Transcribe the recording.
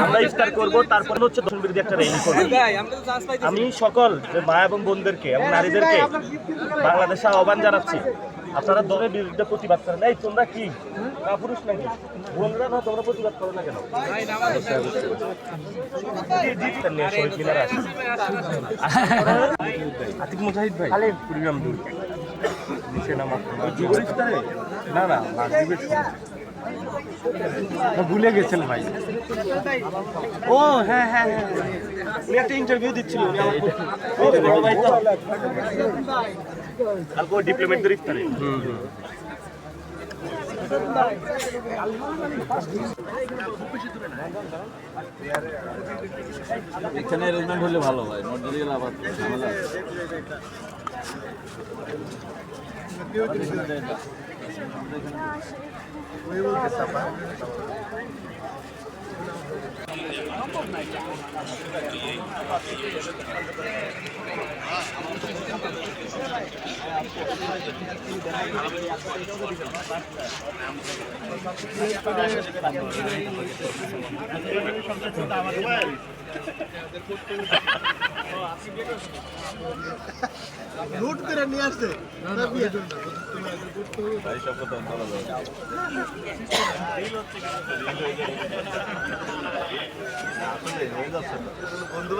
আমরা ইফতার করব, তারপর হচ্ছে দর্শন বিরোধী একটা র্যালি করব। আমি সকল মা এবং বোনদেরকে এবং নারীদেরকে বাংলাদেশে আহ্বান জানাচ্ছি, আপনারা দলের বিরুদ্ধে প্রতিবাদ করেন। এই তোমরা কি পুরুষ নাকি বোনরা, না তোমরা প্রতিবাদ করো না কেন? আতিক মুজাহিদ ভাই কুড়িগ্রাম দূর না না ভুলে গেছেন ভাই। ও হ্যাঁ হ্যাঁ হ্যাঁ, উনি একটা ইন্টারভিউ দিচ্ছিল, উনি আমার বড় ভাই তো, কালকে ডিপ্লোমেটদের ইফতারে। এখানে অ্যারেঞ্জমেন্ট হলে ভালো হয়, নর্মালি গেলে আবার ঝামেলা আছে। লুট করে নিয়ে আসছে বন্ধু